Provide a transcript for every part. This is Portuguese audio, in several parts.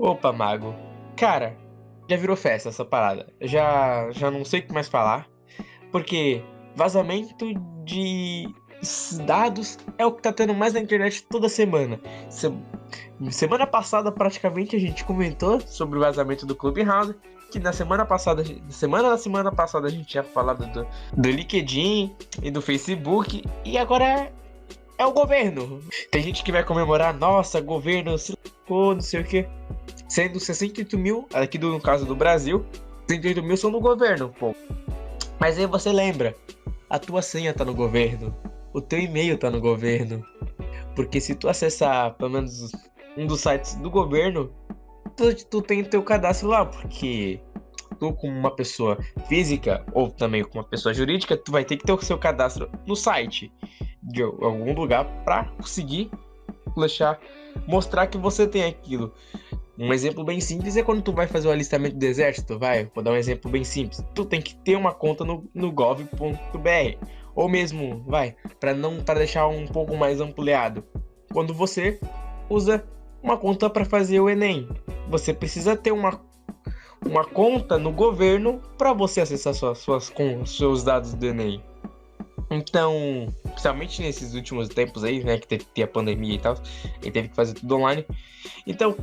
Opa, Mago. Cara, já virou festa essa parada. Já não sei o que mais falar. Porque vazamento de dados é o que tá tendo mais na internet toda semana. Semana passada, praticamente, a gente comentou sobre o vazamento do Clubhouse. Que na semana passada a gente tinha falado do LinkedIn e do Facebook. E agora é o governo. Tem gente que vai comemorar, nossa, governo se lascou, não sei o que. Sendo 68 mil, aqui no caso do Brasil, 68 mil são do governo, pô. Mas aí você lembra, a tua senha tá no governo, o teu e-mail tá no governo. Porque se tu acessar pelo menos um dos sites do governo, tu tem teu cadastro lá, porque tu como uma pessoa física ou também como uma pessoa jurídica, tu vai ter que ter o seu cadastro no site de algum lugar para conseguir mostrar que você tem aquilo. Um exemplo bem simples é quando tu vai fazer o alistamento do exército, vou dar um exemplo bem simples. Tu tem que ter uma conta no gov.br, ou mesmo, para deixar um pouco mais ampliado. Quando você usa uma conta para fazer o Enem, você precisa ter uma conta no governo para você acessar seus dados do Enem. Então, principalmente nesses últimos tempos aí, né, que teve que ter a pandemia e tal, e teve que fazer tudo online. Então,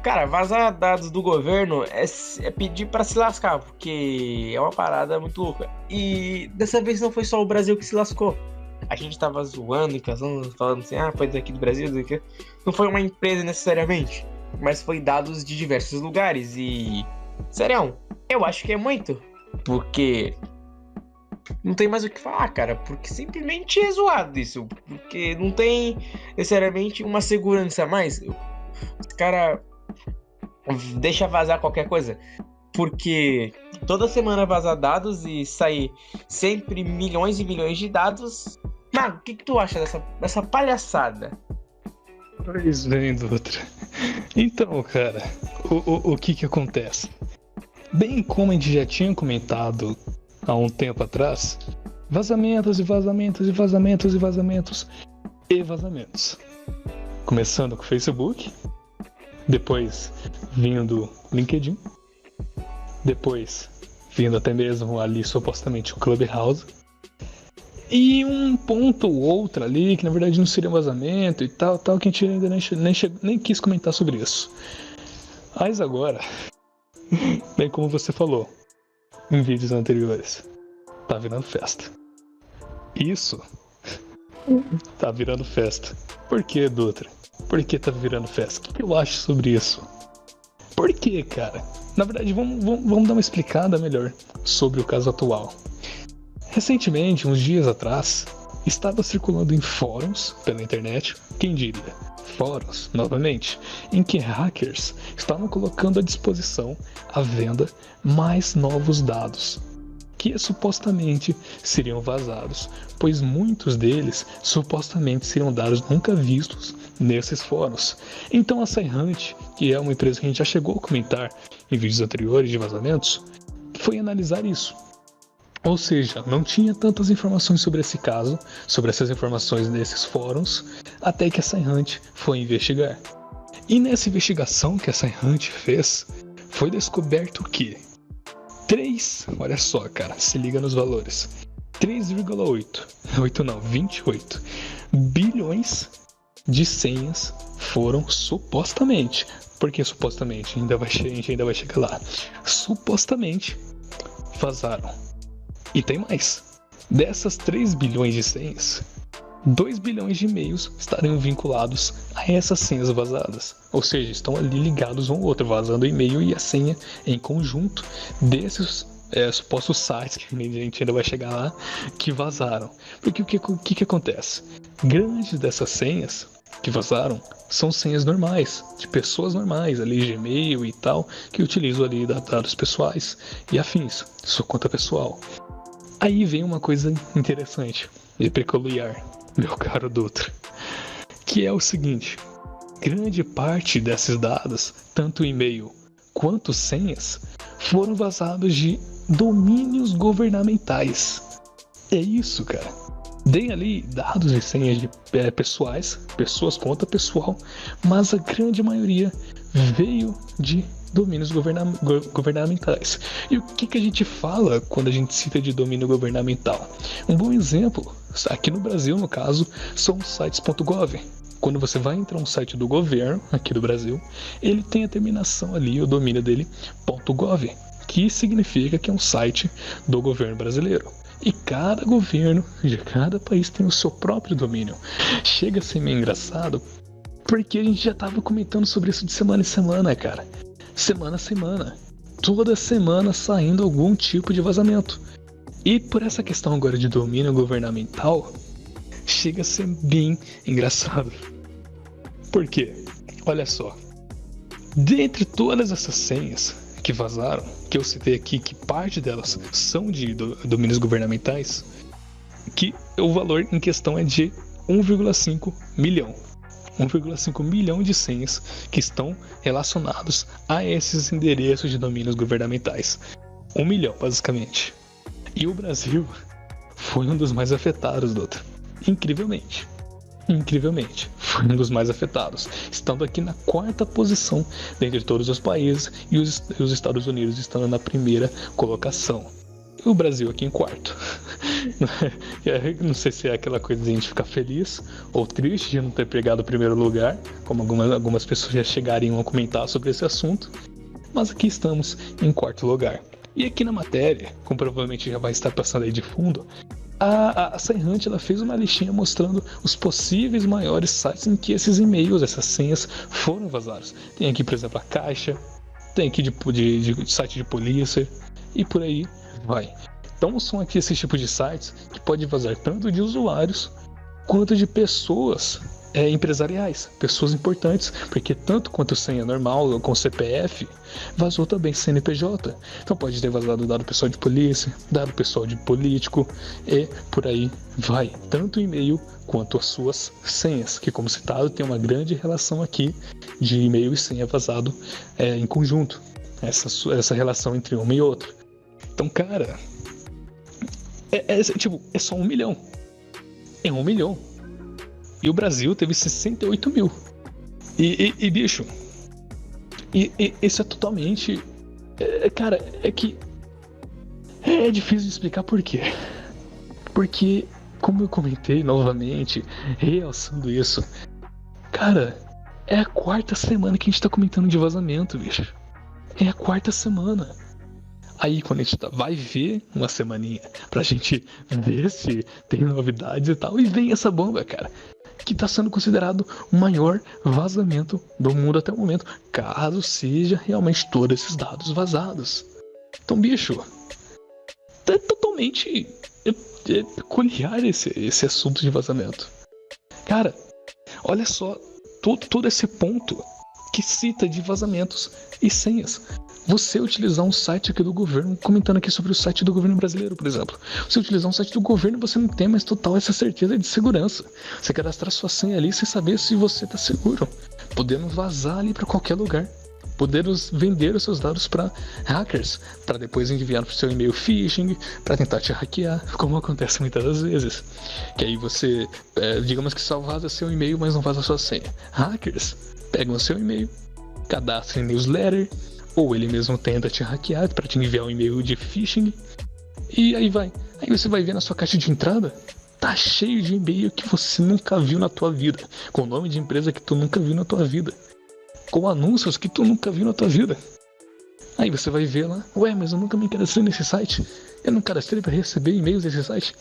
cara, vazar dados do governo é pedir pra se lascar, porque é uma parada muito louca. E dessa vez não foi só o Brasil que se lascou. A gente tava zoando e casando, falando assim, foi daqui do Brasil, daqui. Não foi uma empresa necessariamente, mas foi dados de diversos lugares e... Sério, eu acho que é muito, porque... Não tem mais o que falar, cara, porque simplesmente é zoado isso, porque não tem necessariamente uma segurança a mais. Os caras deixa vazar qualquer coisa, porque toda semana vazar dados e sair sempre milhões e milhões de dados. Mago, o que tu acha dessa palhaçada? Pois bem, Dutra. Então, cara, o que acontece? Bem como a gente já tinha comentado há um tempo atrás, vazamentos e vazamentos e vazamentos e vazamentos e vazamentos. Começando com o Facebook, depois vindo LinkedIn, depois vindo até mesmo ali supostamente o Clubhouse, e um ponto ou outro ali que na verdade não seria um vazamento e tal, que a gente ainda nem quis comentar sobre isso. Mas agora, bem como você falou em vídeos anteriores, tá virando festa. Isso tá virando festa. Por que, Dutra? Por que tá virando festa? O que eu acho sobre isso? Por que, cara? Na verdade, vamos dar uma explicada melhor sobre o caso atual. Recentemente, uns dias atrás, estava circulando em fóruns pela internet, quem diria, fóruns, novamente, em que hackers estavam colocando à disposição, à venda, mais novos dados, que supostamente seriam vazados, pois muitos deles supostamente seriam dados nunca vistos nesses fóruns. Então a SciHunt, que é uma empresa que a gente já chegou a comentar em vídeos anteriores de vazamentos, foi analisar isso. Ou seja, não tinha tantas informações sobre esse caso, sobre essas informações nesses fóruns, até que a SciHunt foi investigar. E nessa investigação que a SciHunt fez, foi descoberto que olha só, cara, se liga nos valores, 28 bilhões de senhas foram supostamente, porque supostamente, a gente ainda vai chegar lá, supostamente vazaram. E tem mais. Dessas 3 bilhões de senhas, 2 bilhões de e-mails estariam vinculados a essas senhas vazadas. Ou seja, estão ali ligados um ao outro, vazando o e-mail e a senha em conjunto desses supostos sites, que a gente ainda vai chegar lá, que vazaram. Porque o que acontece? Grandes dessas senhas que vazaram são senhas normais, de pessoas normais, ali de e-mail e tal, que utilizam ali dados pessoais e afins, sua conta pessoal. Aí vem uma coisa interessante e peculiar, meu caro Dutra, que é o seguinte: grande parte desses dados, tanto e-mail quanto senhas, foram vazados de domínios governamentais. É isso, cara. Deem ali dados e senhas de pessoais, pessoas conta pessoal, mas a grande maioria veio de domínios governamentais. E o que a gente fala quando a gente cita de domínio governamental? Um bom exemplo, aqui no Brasil, no caso, são os sites .gov. Quando você vai entrar no site do governo, aqui do Brasil, ele tem a terminação ali, o domínio dele, .gov, que significa que é um site do governo brasileiro. E cada governo de cada país tem o seu próprio domínio. Chega a ser meio engraçado, porque a gente já tava comentando sobre isso de semana em semana, cara. Semana a semana. Toda semana saindo algum tipo de vazamento. E por essa questão agora de domínio governamental, chega a ser bem engraçado. Por quê? Olha só. Dentre todas essas senhas que vazaram, que eu citei aqui, que parte delas são de domínios governamentais, que o valor em questão é de 1,5 milhão. 1,5 milhão de senhas que estão relacionados a esses endereços de domínios governamentais. 1 milhão, basicamente. E o Brasil foi um dos mais afetados, doutor. Incrivelmente, foi um dos mais afetados, estando aqui na 4ª posição dentre todos os países e os Estados Unidos estando na 1ª colocação. E o Brasil aqui em 4º. Não sei se é aquela coisa de a gente ficar feliz ou triste de não ter pegado o 1º lugar, como algumas pessoas já chegariam a comentar sobre esse assunto, mas aqui estamos em 4º lugar. E aqui na matéria, como provavelmente já vai estar passando aí de fundo, a SciHunt ela fez uma listinha mostrando os possíveis maiores sites em que esses e-mails, essas senhas foram vazados. Tem aqui, por exemplo, a Caixa, tem aqui de site de polícia e por aí vai. Então são aqui esses tipos de sites que pode vazar tanto de usuários quanto de pessoas empresariais, pessoas importantes, porque tanto quanto senha normal com CPF, vazou também CNPJ. Então pode ter vazado dado pessoal de polícia, dado pessoal de político e por aí vai. Tanto e-mail quanto as suas senhas, que como citado tem uma grande relação aqui de e-mail e senha vazado em conjunto. Essa relação entre uma e outra. Então, cara, é só 1 milhão. É 1 milhão. E o Brasil teve 68 mil. E bicho, isso é totalmente... cara, é que... É difícil de explicar por quê. Porque, como eu comentei novamente, realçando isso, cara, é a 4ª semana que a gente tá comentando de vazamento, bicho. É a 4ª semana. Aí quando a gente vai ver uma semaninha pra gente ver se tem novidades e tal, e vem essa bomba, cara, que tá sendo considerado o maior vazamento do mundo até o momento, caso seja realmente todos esses dados vazados. Então, bicho, é totalmente peculiar esse assunto de vazamento. Cara, olha só todo esse ponto que cita de vazamentos e senhas. Você utilizar um site aqui do governo, comentando aqui sobre o site do governo brasileiro, por exemplo. Você utilizar um site do governo, você não tem mais total essa certeza de segurança. Você cadastrar sua senha ali sem saber se você está seguro. Podendo vazar ali para qualquer lugar. Podendo vender os seus dados para hackers, para depois enviar para o seu e-mail phishing, para tentar te hackear, como acontece muitas das vezes. Que aí você, digamos que só vaza seu e-mail, mas não vaza sua senha. Hackers pegam o seu e-mail, cadastram em newsletter, ou ele mesmo tenta te hackear para te enviar um e-mail de phishing. E aí vai. Aí você vai ver na sua caixa de entrada, tá cheio de e-mail que você nunca viu na tua vida. Com nome de empresa que tu nunca viu na tua vida. Com anúncios que tu nunca viu na tua vida. Aí você vai ver lá, ué, mas eu nunca me cadastrei nesse site. Eu não cadastrei para receber e-mails desse site.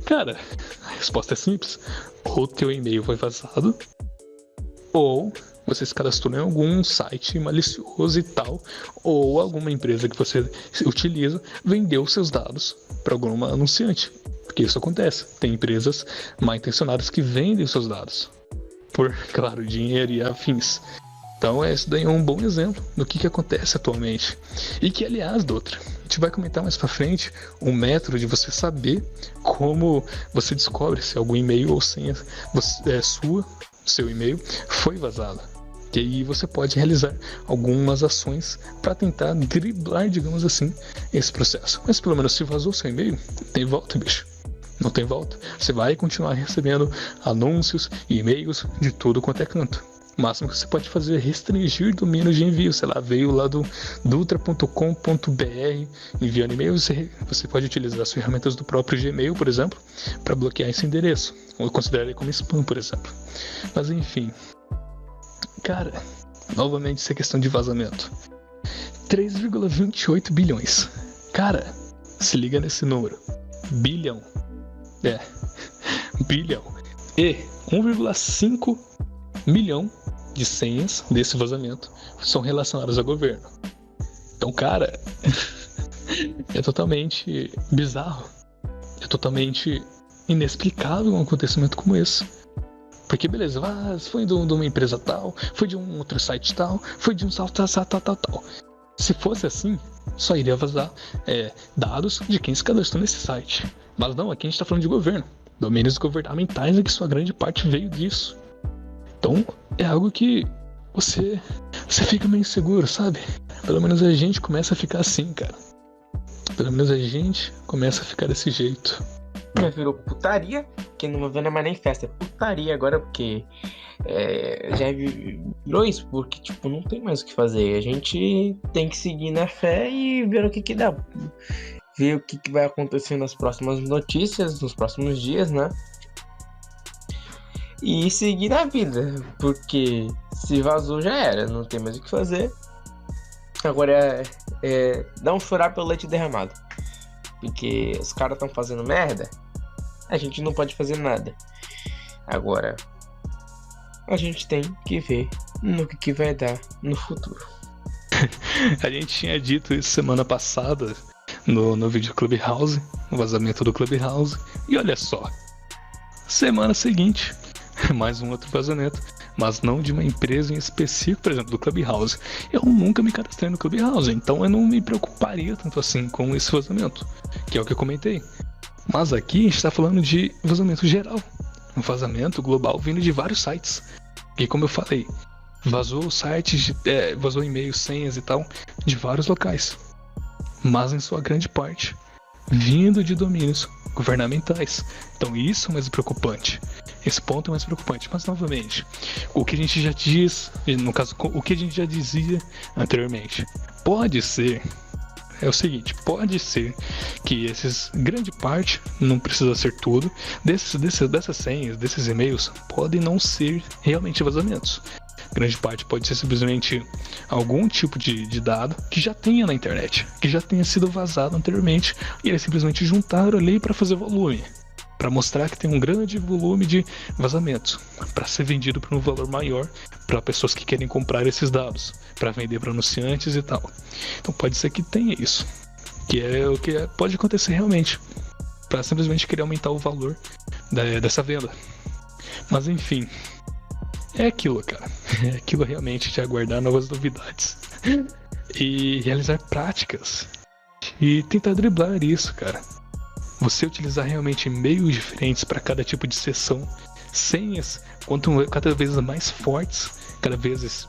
Cara, a resposta é simples. Ou teu e-mail foi vazado, ou você se cadastrou em algum site malicioso e tal, ou alguma empresa que você utiliza vendeu seus dados para alguma anunciante. Porque isso acontece. Tem empresas mal intencionadas que vendem seus dados por, claro, dinheiro e afins. Então esse daí é um bom exemplo do que acontece atualmente. E que, aliás, doutor, a gente vai comentar mais pra frente um método de você saber como você descobre se algum e-mail ou senha seu e-mail foi vazado. E aí você pode realizar algumas ações para tentar driblar, digamos assim, esse processo. Mas pelo menos se vazou seu e-mail, tem volta, bicho. Não tem volta. Você vai continuar recebendo anúncios e e-mails de tudo quanto é canto. O máximo que você pode fazer é restringir domínios de envio. Sei lá, veio lá do dutra.com.br enviando e-mail. Você pode utilizar as ferramentas do próprio Gmail, por exemplo, para bloquear esse endereço. Ou considerar ele como spam, por exemplo. Mas enfim. Cara, novamente essa questão de vazamento. 3,28 bilhões. Cara, se liga nesse número. Bilhão. Bilhão. E 1,5 milhão de senhas desse vazamento são relacionadas ao governo. Então, cara, é totalmente bizarro. É totalmente inexplicável um acontecimento como esse. Porque, beleza, foi de uma empresa tal, foi de um outro site tal, foi de um tal. Se fosse assim, só iria vazar dados de quem se cadastrou nesse site. Mas não, aqui a gente tá falando de governo. Domínios governamentais é que sua grande parte veio disso. Então, é algo que você fica meio inseguro, sabe? Pelo menos a gente começa a ficar assim, cara. Pelo menos a gente começa a ficar desse jeito. Virou putaria, que não vai mais nem festa. É putaria agora, porque já virou isso, porque tipo, não tem mais o que fazer. A gente tem que seguir na fé e ver o que dá. Ver o que vai acontecer nas próximas notícias, nos próximos dias, né? E seguir na vida, porque se vazou já era, não tem mais o que fazer. Agora não chorar pelo leite derramado, porque os caras estão fazendo merda, a gente não pode fazer nada. Agora a gente tem que ver no que vai dar no futuro. A gente tinha dito isso semana passada no vídeo Clubhouse, no vazamento do Clubhouse, e olha só, semana seguinte mais um outro vazamento, mas não de uma empresa em específico, por exemplo, do Clubhouse. Eu nunca me cadastrei no Clubhouse, então eu não me preocuparia tanto assim com esse vazamento, que é o que eu comentei. Mas aqui a gente está falando de vazamento geral, um vazamento global vindo de vários sites. E como eu falei, vazou sites, vazou e-mails, senhas e tal, de vários locais, mas em sua grande parte vindo de domínios governamentais. Então isso é mais preocupante. Esse ponto é mais preocupante. Mas novamente, o que a gente já diz, no caso, o que a gente já dizia anteriormente, pode ser, é o seguinte, pode ser que grande parte, não precisa ser tudo, dessas senhas, desses e-mails, podem não ser realmente vazamentos. Grande parte pode ser simplesmente algum tipo de dado que já tenha na internet, que já tenha sido vazado anteriormente, e eles simplesmente juntaram ali para fazer volume, para mostrar que tem um grande volume de vazamentos, para ser vendido por um valor maior para pessoas que querem comprar esses dados, para vender para anunciantes e tal. Então pode ser que tenha isso, que é o que pode acontecer realmente, para simplesmente querer aumentar o valor dessa venda. Mas enfim, é aquilo, cara. É aquilo realmente de aguardar novas novidades e realizar práticas e tentar driblar isso, cara. Você utilizar realmente meios diferentes para cada tipo de sessão, senhas cada vez mais fortes, cada vez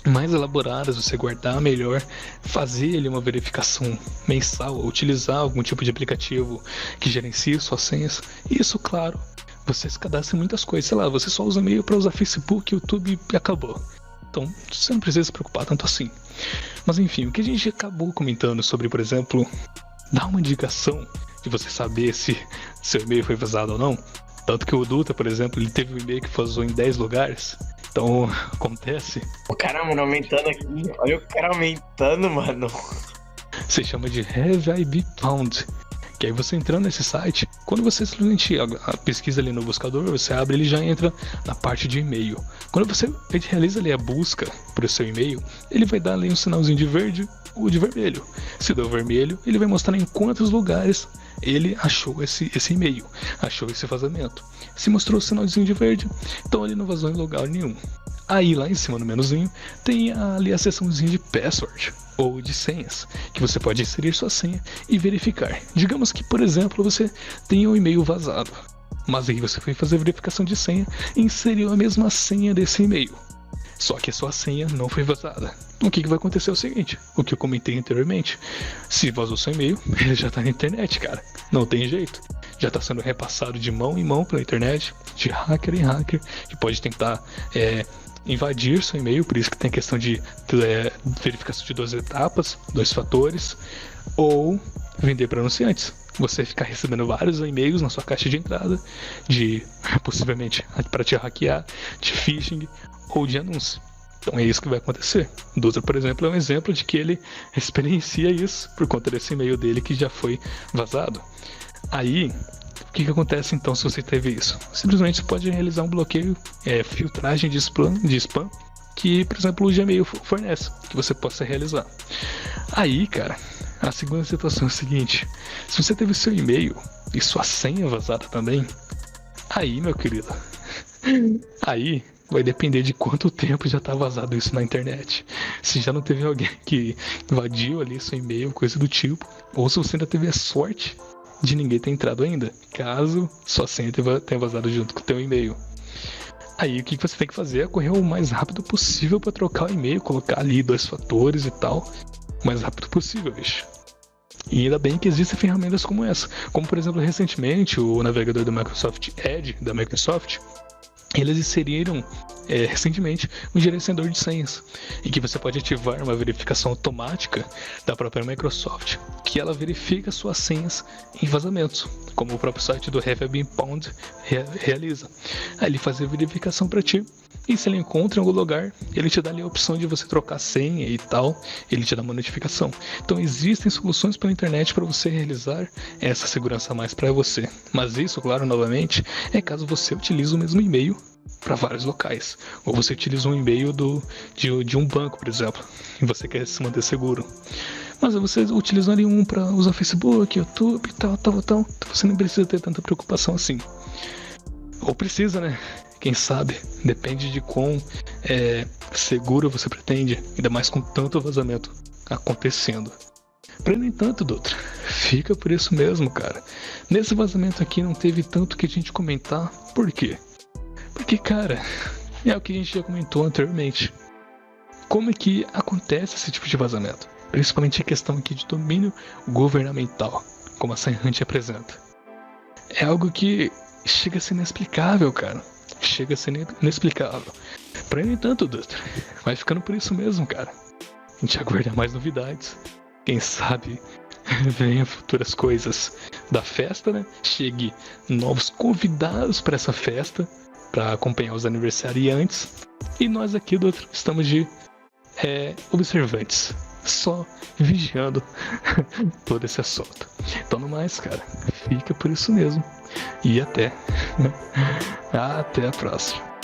mais elaboradas, você guardar melhor, fazer ali uma verificação mensal, utilizar algum tipo de aplicativo que gerencie suas senhas. Isso, claro, você se cadastra em muitas coisas, sei lá, você só usa e-mail para usar Facebook, YouTube e acabou. Então você não precisa se preocupar tanto assim. Mas enfim, o que a gente acabou comentando sobre, por exemplo, dar uma indicação de você saber se seu e-mail foi vazado ou não. Tanto que o Dutra, por exemplo, ele teve um e-mail que vazou em 10 lugares. Então, acontece. O cara, mano, aumentando aqui. Olha o cara aumentando, mano. Se chama de Have I Been Found. Que aí você entrando nesse site, quando você simplesmente pesquisa ali no buscador, você abre, ele já entra na parte de e-mail. Quando você realiza ali a busca para o seu e-mail, ele vai dar ali um sinalzinho de verde ou de vermelho. Se der o vermelho, ele vai mostrar em quantos lugares ele achou esse e-mail, achou esse vazamento. Se mostrou o sinalzinho de verde, então ele não vazou em lugar nenhum. Aí lá em cima no menuzinho tem ali a seçãozinha de password ou de senhas, que você pode inserir sua senha e verificar. Digamos que, por exemplo, você tem um e-mail vazado, mas aí você foi fazer a verificação de senha e inseriu a mesma senha desse e-mail. Só que a sua senha não foi vazada. O que vai acontecer é o seguinte, o que eu comentei anteriormente. Se vazou seu e-mail, ele já tá na internet, cara. Não tem jeito. já está sendo repassado de mão em mão pela internet, de hacker em hacker, que pode tentar invadir seu e-mail, por isso que tem a questão de verificação de 2 etapas, 2 fatores, ou vender para anunciantes. Você ficar recebendo vários e-mails na sua caixa de entrada, possivelmente para te hackear, de phishing ou de anúncio. Então é isso que vai acontecer. Dutra, por exemplo, é um exemplo de que ele experiencia isso por conta desse e-mail dele que já foi vazado. Aí, o que acontece então se você teve isso? Simplesmente você pode realizar um bloqueio, filtragem de spam, que, por exemplo, o Gmail fornece, que você possa realizar. Aí, cara, a segunda situação é a seguinte: se você teve seu e-mail e sua senha vazada também, aí, meu querido, aí vai depender de quanto tempo já tá vazado isso na internet. Se já não teve alguém que invadiu ali seu e-mail, coisa do tipo, ou se você ainda teve a sorte de ninguém ter entrado ainda, caso sua senha tenha vazado junto com o teu e-mail. Aí o que você tem que fazer é correr o mais rápido possível para trocar o e-mail, colocar ali 2 fatores e tal, o mais rápido possível, bicho. E ainda bem que existem ferramentas como essa, como por exemplo recentemente o navegador do Microsoft Edge, da Microsoft, eles inseriram recentemente um gerenciador de senhas, em que você pode ativar uma verificação automática da própria Microsoft, que ela verifica suas senhas em vazamentos, como o próprio site do Have Been Pwned realiza. Aí ele faz a verificação para ti, e se ele encontra em algum lugar, ele te dá ali a opção de você trocar senha e tal, ele te dá uma notificação. Então existem soluções pela internet para você realizar essa segurança a mais para você. Mas isso, claro, novamente, é caso você utilize o mesmo e-mail para vários locais. Ou você utiliza um e-mail de um banco, por exemplo, e você quer se manter seguro. Mas você utiliza ali um para usar Facebook, YouTube e tal, então você não precisa ter tanta preocupação assim. Ou precisa, né? Quem sabe, depende de quão seguro você pretende, ainda mais com tanto vazamento acontecendo. Porém, no entanto, Dutra, fica por isso mesmo, cara. Nesse vazamento aqui não teve tanto que a gente comentar. Por quê? Porque, cara, é o que a gente já comentou anteriormente. Como é que acontece esse tipo de vazamento? Principalmente a questão aqui de domínio governamental, como a SciHunt apresenta. É algo que chega a ser inexplicável, cara. Chega a ser inexplicável. Porém, no entanto, Dutra, vai ficando por isso mesmo, cara. A gente aguarda mais novidades. Quem sabe venha futuras coisas da festa, né? Chegue novos convidados para essa festa, para acompanhar os aniversariantes. E nós aqui, Dutra, estamos de observantes, só vigiando todo esse assunto. Então, no mais, cara, fica por isso mesmo. E até a próxima.